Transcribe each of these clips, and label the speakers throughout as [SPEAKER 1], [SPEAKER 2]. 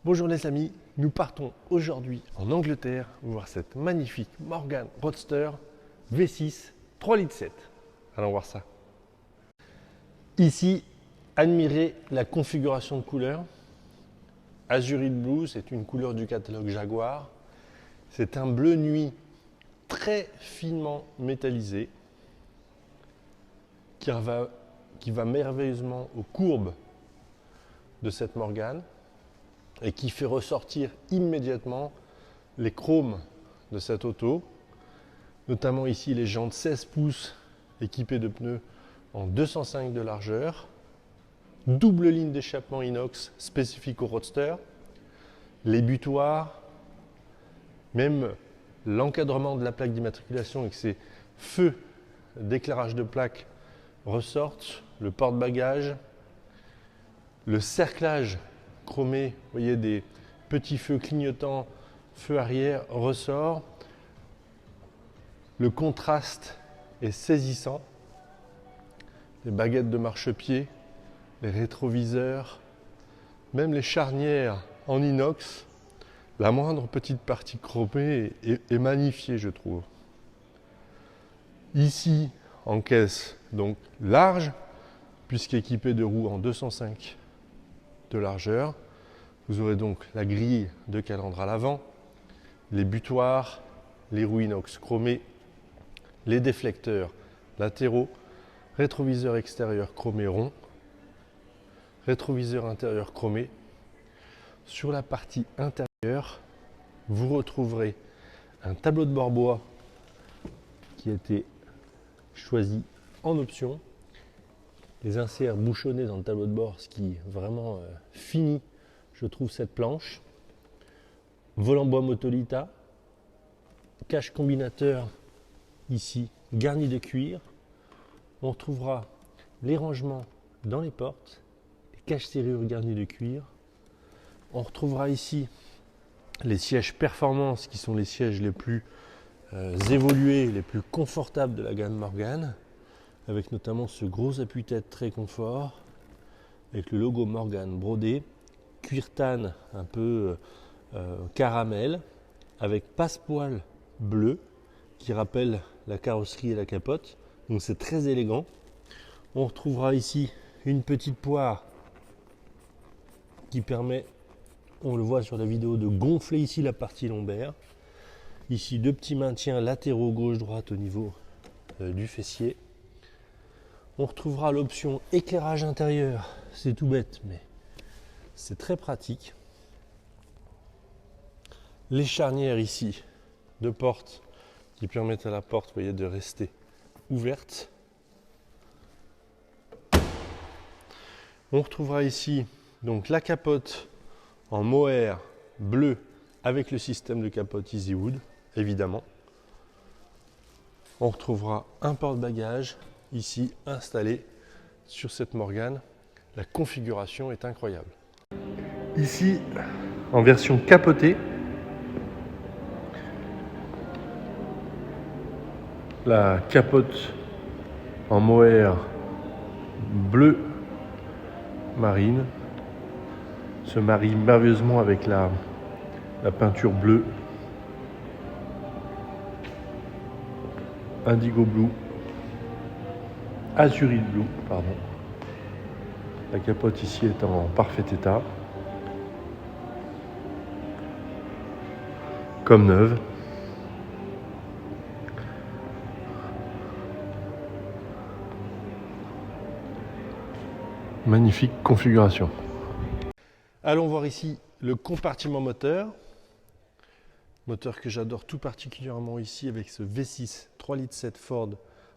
[SPEAKER 1] Bonjour les amis, nous partons aujourd'hui en Angleterre voir cette magnifique Morgan Roadster V6 3,7 litres. Allons voir ça. Ici, admirez la configuration de couleurs. Azurite Blue, c'est une couleur du catalogue Jaguar. C'est un bleu nuit très finement métallisé qui va merveilleusement aux courbes de cette Morgan et qui fait ressortir immédiatement les chromes de cette auto, notamment ici les jantes 16 pouces équipées de pneus en 205 de largeur, double ligne d'échappement inox spécifique au Roadster, les butoirs, même l'encadrement de la plaque d'immatriculation avec ses feux d'éclairage de plaque ressortent, le porte-bagages, le cerclage chromé, vous voyez des petits feux clignotants, feu arrière ressort. Le contraste est saisissant. Les baguettes de marchepied, les rétroviseurs, même les charnières en inox, la moindre petite partie chromée est magnifiée, je trouve. Ici, en caisse, donc large, puisqu'équipée de roues en 205 de largeur. Vous aurez donc la grille de calandre à l'avant, les butoirs, les roues inox chromées, les déflecteurs latéraux, rétroviseur extérieur chromé rond, rétroviseur intérieur chromé. Sur la partie intérieure, vous retrouverez un tableau de bord bois qui a été choisi en option. Les inserts bouchonnés dans le tableau de bord, ce qui vraiment finit, je trouve, cette planche. Volant bois Motolita, cache combinateur ici garni de cuir. On retrouvera les rangements dans les portes, les caches serrures garnies de cuir. On retrouvera ici les sièges performance qui sont les sièges les plus évolués, les plus confortables de la gamme Morgan, avec notamment ce gros appuie-tête très confort, avec le logo Morgan brodé, cuir tan un peu caramel, avec passepoil bleu qui rappelle la carrosserie et la capote, donc c'est très élégant. On retrouvera ici une petite poire qui permet, on le voit sur la vidéo, de gonfler ici la partie lombaire. Ici deux petits maintiens latéraux gauche-droite au niveau du fessier. On retrouvera l'option éclairage intérieur, c'est tout bête mais c'est très pratique. Les charnières ici de porte qui permettent à la porte, vous voyez, de rester ouverte. On retrouvera ici donc la capote en mohair bleu avec le système de capote EasyWood, évidemment. On retrouvera un porte-bagages ici installé sur cette Morgan. La configuration est incroyable. Ici, en version capotée, la capote en mohair bleu marine se marie merveilleusement avec la peinture bleue indigo blue, azurite blue, pardon. La capote ici est en parfait état, comme neuve. Magnifique configuration. Allons voir ici le compartiment moteur. Moteur que j'adore tout particulièrement ici avec ce V6 3,7 litres Ford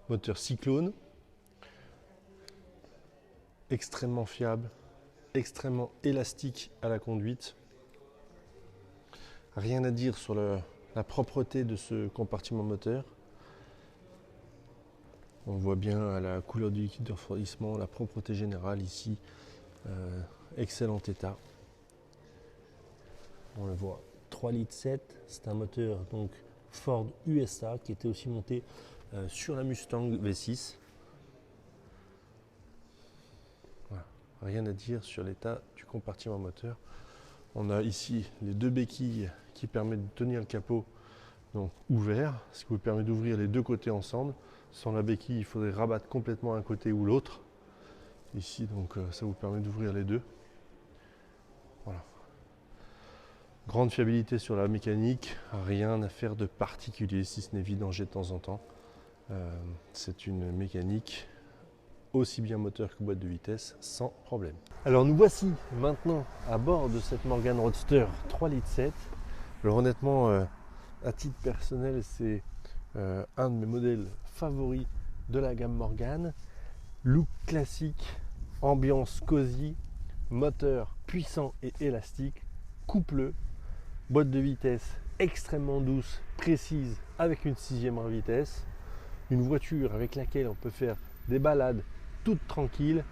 [SPEAKER 1] moteur Cyclone. Extrêmement fiable, extrêmement élastique à la conduite. Rien à dire sur la propreté de ce compartiment moteur. On voit bien à la couleur du liquide de refroidissement, la propreté générale ici, excellent état. On le voit, 3,7 litres, c'est un moteur donc Ford USA qui était aussi monté sur la Mustang V6. Voilà. Rien à dire sur l'état du compartiment moteur. On a ici les deux béquilles qui permettent de tenir le capot donc ouvert, ce qui vous permet d'ouvrir les deux côtés ensemble. Sans la béquille, il faudrait rabattre complètement un côté ou l'autre. Ici, donc, ça vous permet d'ouvrir les deux. Voilà. Grande fiabilité sur la mécanique, rien à faire de particulier, si ce n'est vidanger de temps en temps. C'est une mécanique aussi bien moteur que boîte de vitesse, sans problème. Alors nous voici maintenant à bord de cette Morgan Roadster 3,7 litres. Alors honnêtement, à titre personnel, c'est un de mes modèles favoris de la gamme Morgan. Look classique, ambiance cosy, moteur puissant et élastique, coupleux, boîte de vitesse extrêmement douce, précise, avec une 6e vitesse. Une voiture avec laquelle on peut faire des balades toutes tranquilles,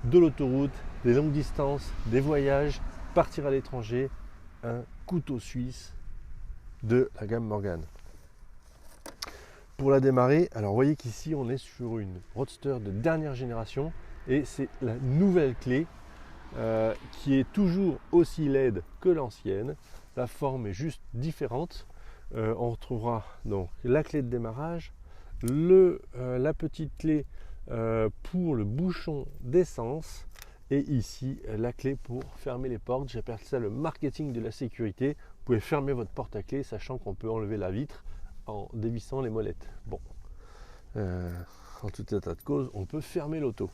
[SPEAKER 1] de l'autoroute, des longues distances, des voyages, partir à l'étranger. Un couteau suisse de la gamme Morgan. Pour la démarrer, alors vous voyez qu'ici on est sur une Roadster de dernière génération et c'est la nouvelle clé qui est toujours aussi laide que l'ancienne. La forme est juste différente. On retrouvera donc la clé de démarrage, la petite clé pour le bouchon d'essence et ici la clé pour fermer les portes. J'appelle ça le marketing de la sécurité. Vous pouvez fermer votre porte à clé sachant qu'on peut enlever la vitre en dévissant les molettes. Bon, en tout état de cause, on peut fermer l'auto.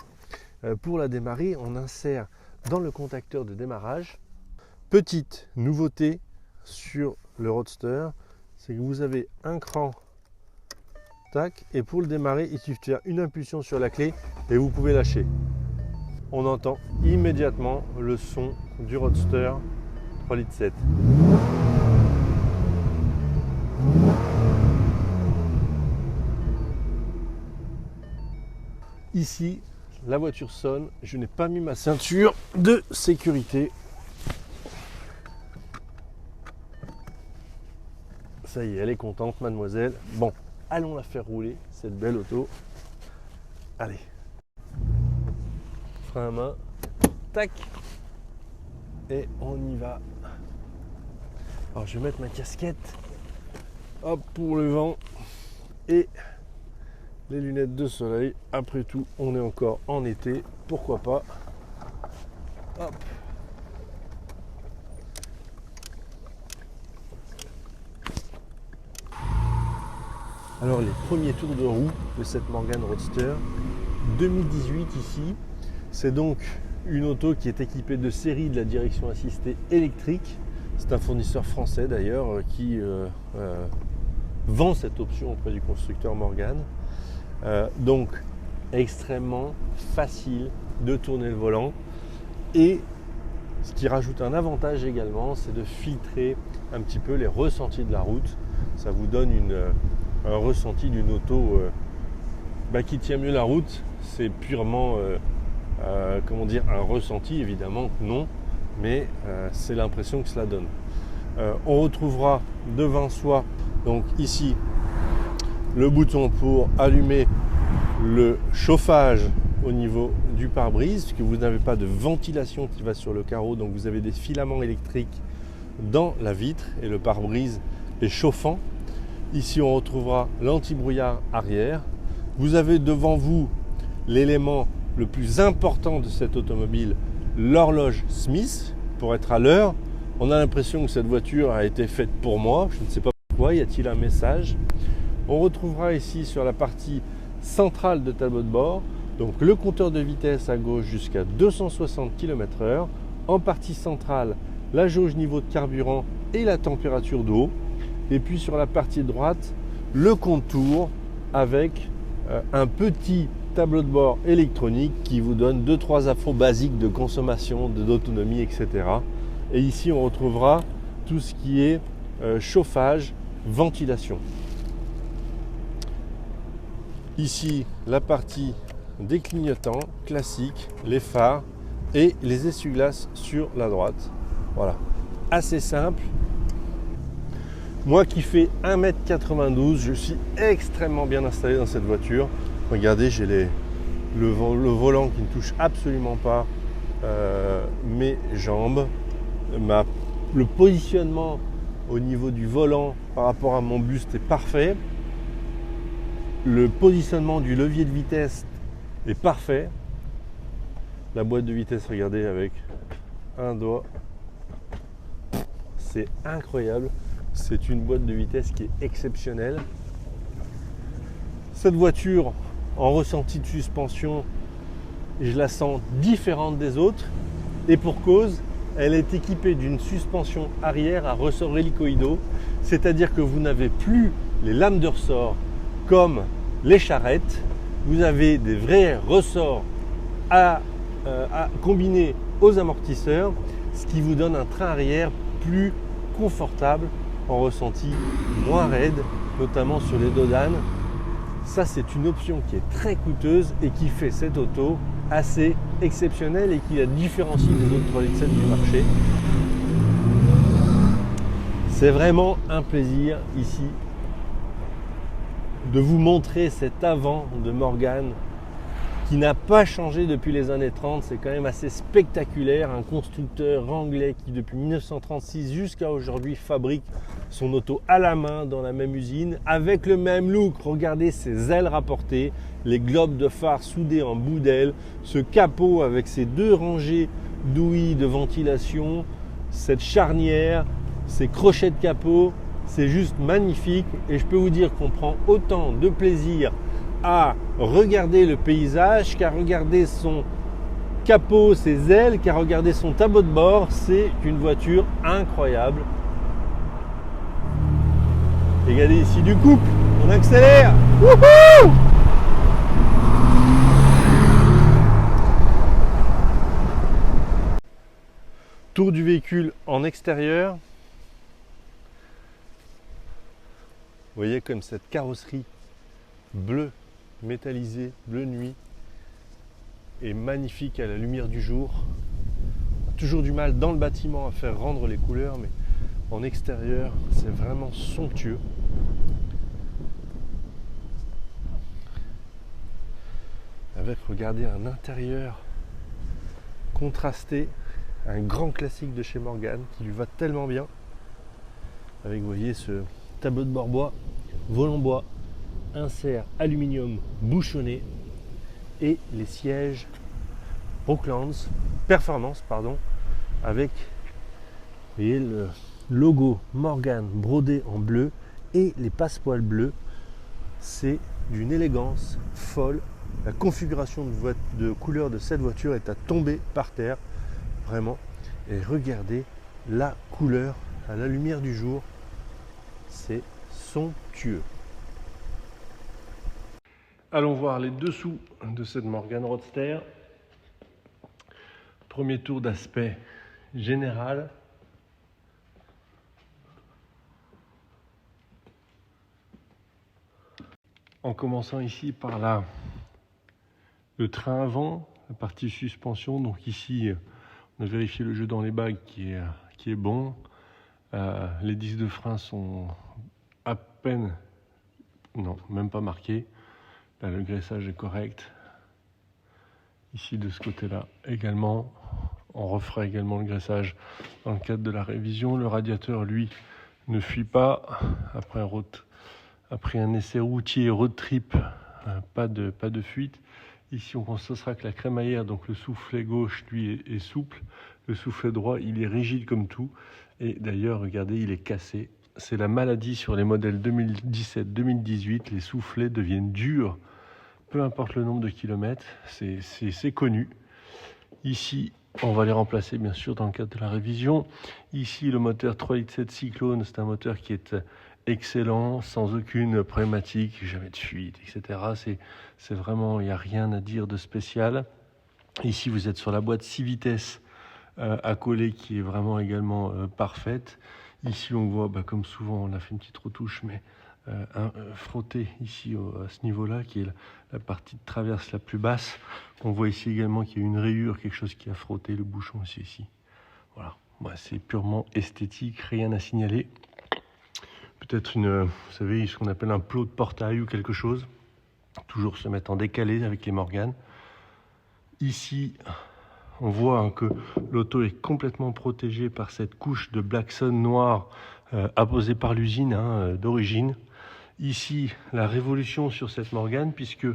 [SPEAKER 1] Pour la démarrer, on insère dans le contacteur de démarrage. Petite nouveauté sur le Roadster, c'est que vous avez un cran, tac, et pour le démarrer, il suffit de faire une impulsion sur la clé et vous pouvez lâcher. On entend immédiatement le son du Roadster 3,7 litres. Ici, la voiture sonne, je n'ai pas mis ma ceinture de sécurité. Ça y est, elle est contente, mademoiselle. Bon, allons la faire rouler, cette belle auto. Allez. Frein à main. Tac. Et on y va. Alors, je vais mettre ma casquette. Hop, pour le vent. Et les lunettes de soleil. Après tout, on est encore en été. Pourquoi pas. Hop. Alors les premiers tours de roue de cette Morgan Roadster 2018 ici, c'est donc une auto qui est équipée de série de la direction assistée électrique. C'est un fournisseur français d'ailleurs qui vend cette option auprès du constructeur Morgan. Donc extrêmement facile de tourner le volant et ce qui rajoute un avantage également, c'est de filtrer un petit peu les ressentis de la route. Ça vous donne un ressenti d'une auto qui tient mieux la route. C'est purement comment dire, un ressenti, évidemment non, mais c'est l'impression que cela donne. On retrouvera devant soi donc ici le bouton pour allumer le chauffage au niveau du pare-brise, puisque vous n'avez pas de ventilation qui va sur le carreau, donc vous avez des filaments électriques dans la vitre et le pare-brise est chauffant. Ici on retrouvera l'anti-brouillard arrière. Vous avez devant vous l'élément le plus important de cette automobile, l'horloge Smith, pour être à l'heure. On a l'impression que cette voiture a été faite pour moi, je ne sais pas pourquoi, y a-t-il un message? On retrouvera ici sur la partie centrale de tableau de bord, donc le compteur de vitesse à gauche jusqu'à 260 km/h. En partie centrale, la jauge niveau de carburant et la température d'eau. Et puis sur la partie droite, le contour avec un petit tableau de bord électronique qui vous donne 2-3 infos basiques de consommation, d'autonomie, etc. Et ici, on retrouvera tout ce qui est chauffage, ventilation. Ici, la partie des clignotants classiques, les phares et les essuie-glaces sur la droite. Voilà, assez simple. Moi qui fais 1m92, je suis extrêmement bien installé dans cette voiture. Regardez, j'ai le volant qui ne touche absolument pas mes jambes. Ma Le positionnement au niveau du volant par rapport à mon buste est parfait. Le positionnement du levier de vitesse est parfait. La boîte de vitesse, regardez, avec un doigt, c'est incroyable. C'est une boîte de vitesse qui est exceptionnelle. Cette voiture, en ressenti de suspension, je la sens différente des autres. Et pour cause, elle est équipée d'une suspension arrière à ressort hélicoïdaux. C'est-à-dire que vous n'avez plus les lames de ressort comme les charrettes. Vous avez des vrais ressorts à combiner aux amortisseurs, ce qui vous donne un train arrière plus confortable, en ressenti moins raide, notamment sur les dos d'âne. Ça, c'est une option qui est très coûteuse et qui fait cette auto assez exceptionnelle et qui la différencie des autres 3.7 du marché. C'est vraiment un plaisir ici de vous montrer cet avant de Morgan qui n'a pas changé depuis les années 30. C'est quand même assez spectaculaire. Un constructeur anglais qui depuis 1936 jusqu'à aujourd'hui fabrique son auto à la main dans la même usine avec le même look. Regardez ces ailes rapportées, les globes de phare soudés en bout d'aile, ce capot avec ses deux rangées d'ouïes de ventilation, cette charnière, ces crochets de capot. C'est juste magnifique et je peux vous dire qu'on prend autant de plaisir à regarder le paysage qu'à regarder son capot, ses ailes, qu'à regarder son tableau de bord. C'est une voiture incroyable. Regardez ici du couple, on accélère. Wouhou! Tour du véhicule en extérieur. Vous voyez comme cette carrosserie bleue métallisée, bleu nuit, est magnifique à la lumière du jour. On a toujours du mal dans le bâtiment à faire rendre les couleurs, mais en extérieur, c'est vraiment somptueux. Avec, regardez, un intérieur contrasté, un grand classique de chez Morgan qui lui va tellement bien. Avec, vous voyez, ce tableau de bord bois, volant bois, insert aluminium bouchonné et les sièges Performance, avec, vous voyez, le logo Morgan brodé en bleu et les passepoils bleus. C'est d'une élégance folle. La configuration de couleur de cette voiture est à tomber par terre, vraiment. Et regardez la couleur à la lumière du jour, c'est somptueux. Allons voir les dessous de cette Morgan Roadster. Premier tour d'aspect général. En commençant ici par le train avant, la partie suspension. Donc ici, on a vérifié le jeu dans les bagues qui est bon. Les disques de frein sont à peine, non, même pas marqués. Là, le graissage est correct. Ici, de ce côté-là également. On refera également le graissage dans le cadre de la révision. Le radiateur, lui, ne fuit pas. Après un essai routier road trip, pas de fuite. Ici, on constatera que la crémaillère, donc le soufflet gauche, lui, est souple. Le soufflet droit, il est rigide comme tout. Et d'ailleurs, regardez, il est cassé. C'est la maladie sur les modèles 2017-2018. Les soufflets deviennent durs, peu importe le nombre de kilomètres. C'est connu. Ici, on va les remplacer, bien sûr, dans le cadre de la révision. Ici, le moteur 3,7 litres Cyclone, c'est un moteur qui est excellent, sans aucune problématique, jamais de fuite, etc. C'est vraiment, il n'y a rien à dire de spécial. Ici, vous êtes sur la boîte 6 vitesses à coller qui est vraiment également parfaite. Ici, on voit, comme souvent, on a fait une petite retouche, mais frotté ici à ce niveau-là, qui est la partie de traverse la plus basse. On voit ici également qu'il y a une rayure, quelque chose qui a frotté le bouchon aussi ici. Voilà, c'est purement esthétique, rien à signaler. Peut-être vous savez, ce qu'on appelle un plot de portail ou quelque chose. Toujours se mettre en décalé avec les Morgan. Ici, On voit hein, que l'auto est complètement protégée par cette couche de Blackson noir apposée par l'usine d'origine. Ici, la révolution sur cette Morgane, puisque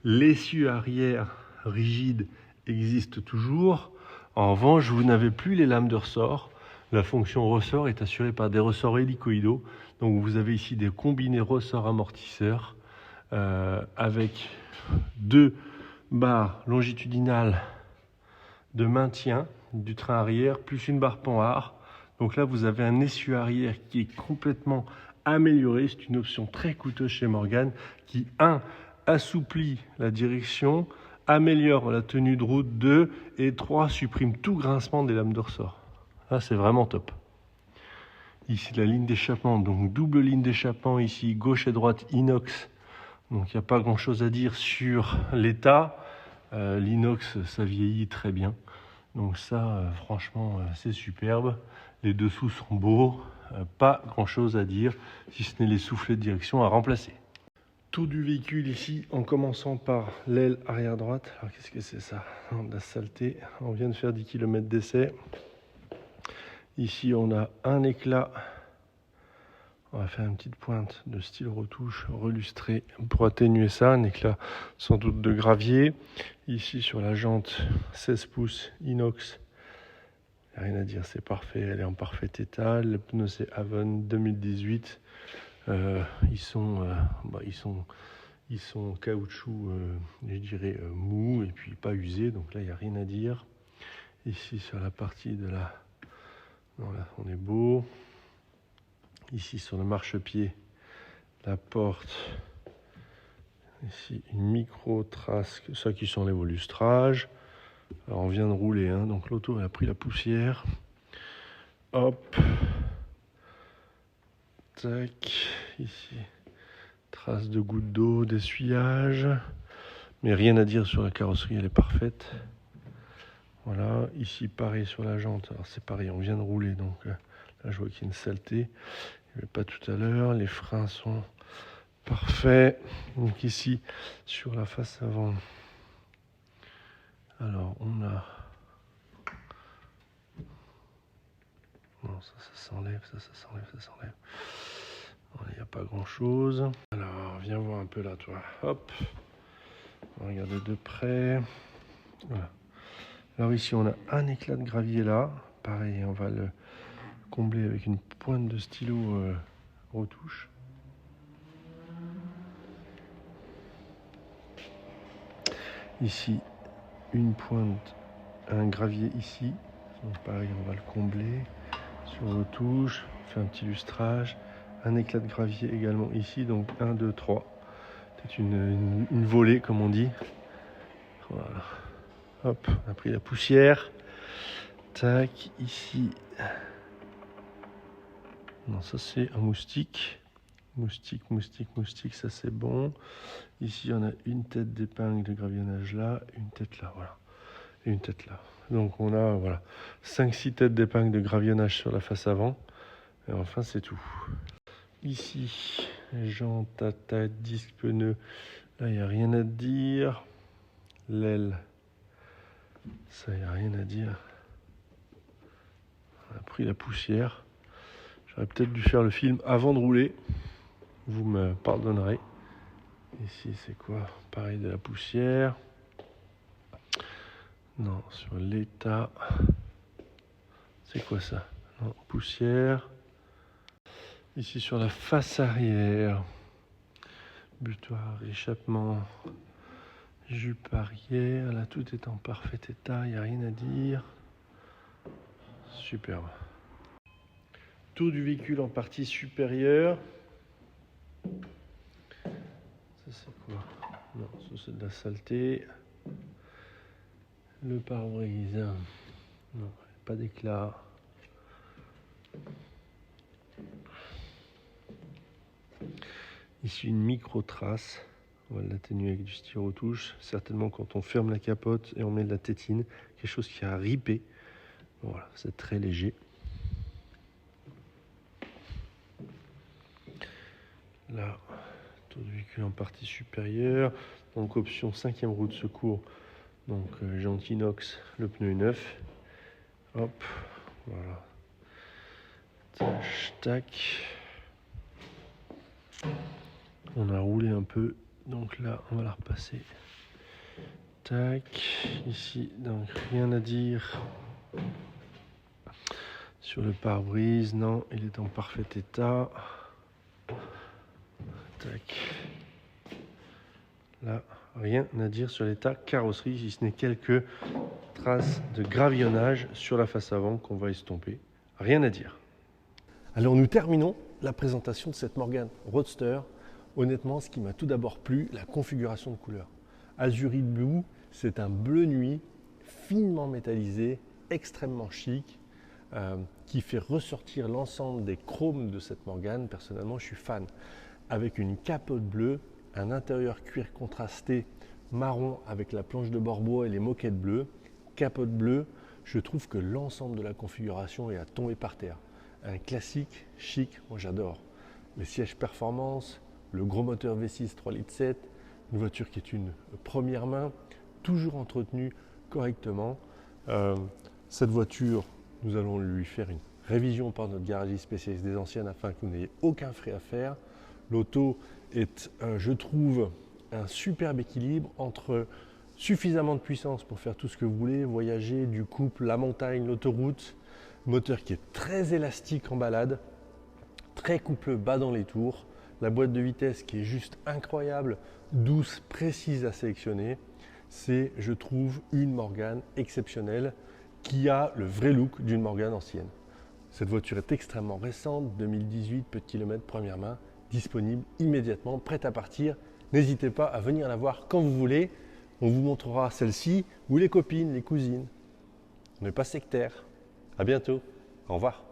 [SPEAKER 1] l'essieu arrière rigide existe toujours. En revanche, vous n'avez plus les lames de ressort. La fonction ressort est assurée par des ressorts hélicoïdaux. Donc vous avez ici des combinés ressorts amortisseurs avec 2 barres longitudinales de maintien du train arrière, plus une barre Panhard. Donc là, vous avez un essieu arrière qui est complètement amélioré. C'est une option très coûteuse chez Morgane qui, 1, assouplit la direction, améliore la tenue de route, 2, et 3, supprime tout grincement des lames de ressort. Là, c'est vraiment top. Ici, la ligne d'échappement, donc double ligne d'échappement ici, gauche et droite inox. Donc il n'y a pas grand-chose à dire sur l'état. L'inox, ça vieillit très bien. Donc ça, franchement, c'est superbe. Les dessous sont beaux. Pas grand-chose à dire, si ce n'est les soufflets de direction à remplacer. Tout du véhicule ici, en commençant par l'aile arrière droite. Alors qu'est-ce que c'est ça? De la saleté. On vient de faire 10 km d'essai. Ici, on a un éclat. On va faire une petite pointe de style retouche relustré pour atténuer ça, un éclat sans doute de gravier. Ici sur la jante 16 pouces inox, il n'y a rien à dire, c'est parfait, elle est en parfait état. Le pneu c'est Avon 2018. Ils sont caoutchouc, je dirais mou et puis pas usé, donc là il n'y a rien à dire. Ici sur la partie de la... Non, là on est beau. Ici sur le marchepied, la porte, ici une micro trace, ça qui s'enlève au lustrage. Alors on vient de rouler, hein, donc l'auto a pris la poussière. Hop, tac, ici trace de gouttes d'eau, d'essuyage, mais rien à dire sur la carrosserie, elle est parfaite. Voilà, ici pareil sur la jante, alors c'est pareil, on vient de rouler, donc là je vois qu'il y a une saleté. Il n'y avait pas tout à l'heure, les freins sont parfaits. Donc ici, sur la face avant, alors on a... Non, ça s'enlève, ça s'enlève, ça s'enlève. Il n'y a pas grand chose. Alors, viens voir un peu là, toi. Hop, on va regarder de près. Voilà. Alors ici, on a un éclat de gravier là. Pareil, on va le combler avec une pointe de stylo retouche. Ici, une pointe, un gravier ici. Donc pareil, on va le combler sur retouche. On fait un petit lustrage. Un éclat de gravier également ici. Donc 1, 2, 3. Peut-être une volée, comme on dit. Voilà. Hop, on a pris la poussière. Tac, ici. Non, ça c'est un moustique. Moustique, ça c'est bon. Ici, on a une tête d'épingle de gravillonnage là, une tête là, voilà. Et une tête là. Donc on a, voilà, 5-6 têtes d'épingle de gravillonnage sur la face avant. Et enfin, c'est tout. Ici, jante, à tête, disque, pneu. Là, il n'y a rien à dire. L'aile, ça, il n'y a rien à dire. On a pris la poussière. J'aurais peut-être dû faire le film avant de rouler. Vous me pardonnerez. Ici, c'est quoi? Pareil, de la poussière. Non, sur l'état. C'est quoi ça? Non, poussière. Ici, sur la face arrière. Butoir, échappement, jupe arrière. Là, tout est en parfait état. Il n'y a rien à dire. Superbe. Tour du véhicule en partie supérieure. Ça c'est quoi? Non, ça c'est de la saleté. Le pare-brise. Non, pas d'éclat. Ici une micro-trace. On va l'atténuer avec du stylo touche. Certainement quand on ferme la capote et on met de la tétine. Quelque chose qui a ripé. Voilà, c'est très léger. Là, tour du véhicule en partie supérieure. Donc option 5e roue de secours Donc gentil inox, le pneu est neuf. Hop, voilà. Tac. On a roulé un peu, donc là on va la repasser. Tac, ici donc rien à dire sur le pare-brise, non, il est en parfait état. Tac. Là, rien à dire sur l'état carrosserie, si ce n'est quelques traces de gravillonnage sur la face avant qu'on va estomper. Rien à dire. Alors nous terminons la présentation de cette Morgan Roadster. Honnêtement, ce qui m'a tout d'abord plu, la configuration de couleurs. Azurite Blue, c'est un bleu nuit finement métallisé, extrêmement chic, qui fait ressortir l'ensemble des chromes de cette Morgan. Personnellement, je suis fan. Avec une capote bleue, un intérieur cuir contrasté marron avec la planche de bord bois et les moquettes bleues. Capote bleue, je trouve que l'ensemble de la configuration est à tomber par terre. Un classique chic, moi j'adore. Les sièges performance, le gros moteur V6 3,7 litres, une voiture qui est une première main, toujours entretenue correctement. Cette voiture, nous allons lui faire une révision par notre garagiste spécialiste des anciennes afin que vous n'ayez aucun frais à faire. L'auto est, je trouve, un superbe équilibre entre suffisamment de puissance pour faire tout ce que vous voulez, voyager, du couple, la montagne, l'autoroute, moteur qui est très élastique en balade, très couple bas dans les tours, la boîte de vitesse qui est juste incroyable, douce, précise à sélectionner. C'est, je trouve, une Morgan exceptionnelle qui a le vrai look d'une Morgan ancienne. Cette voiture est extrêmement récente, 2018, peu de kilomètres, première main, disponible immédiatement, prête à partir. N'hésitez pas à venir la voir quand vous voulez. On vous montrera celle-ci ou les copines, les cousines. On n'est pas sectaire. À bientôt. Au revoir.